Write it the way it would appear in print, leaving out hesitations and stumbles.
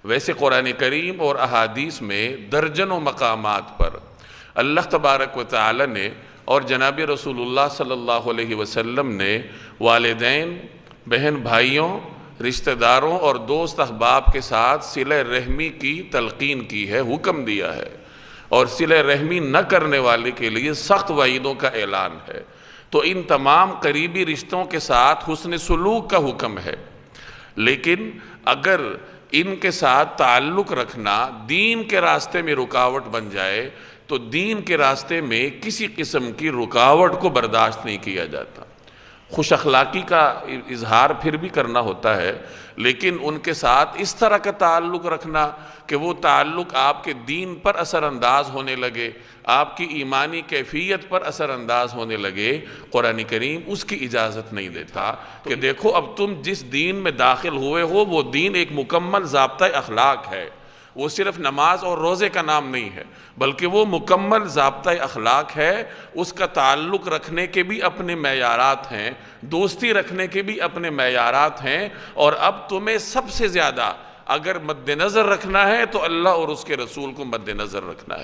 ویسے قرآن کریم اور احادیث میں درجنوں مقامات پر اللہ تبارک و تعالی نے اور جناب رسول اللہ صلی اللہ علیہ وسلم نے والدین، بہن بھائیوں، رشتہ داروں اور دوست احباب کے ساتھ صلہ رحمی کی تلقین کی ہے، حکم دیا ہے، اور صلہ رحمی نہ کرنے والے کے لیے سخت وعیدوں کا اعلان ہے۔ تو ان تمام قریبی رشتوں کے ساتھ حسن سلوک کا حکم ہے، لیکن اگر ان کے ساتھ تعلق رکھنا دین کے راستے میں رکاوٹ بن جائے تو دین کے راستے میں کسی قسم کی رکاوٹ کو برداشت نہیں کیا جاتا۔ خوش اخلاقی کا اظہار پھر بھی کرنا ہوتا ہے، لیکن ان کے ساتھ اس طرح کا تعلق رکھنا کہ وہ تعلق آپ کے دین پر اثر انداز ہونے لگے، آپ کی ایمانی کیفیت پر اثر انداز ہونے لگے، قرآن کریم اس کی اجازت نہیں دیتا کہ دیکھو اب تم جس دین میں داخل ہوئے ہو وہ دین ایک مکمل ضابطہ اخلاق ہے، وہ صرف نماز اور روزے کا نام نہیں ہے بلکہ وہ مکمل ضابطہ اخلاق ہے۔ اس کا تعلق رکھنے کے بھی اپنے معیارات ہیں، دوستی رکھنے کے بھی اپنے معیارات ہیں، اور اب تمہیں سب سے زیادہ اگر مد نظر رکھنا ہے تو اللہ اور اس کے رسول کو مد نظر رکھنا ہے۔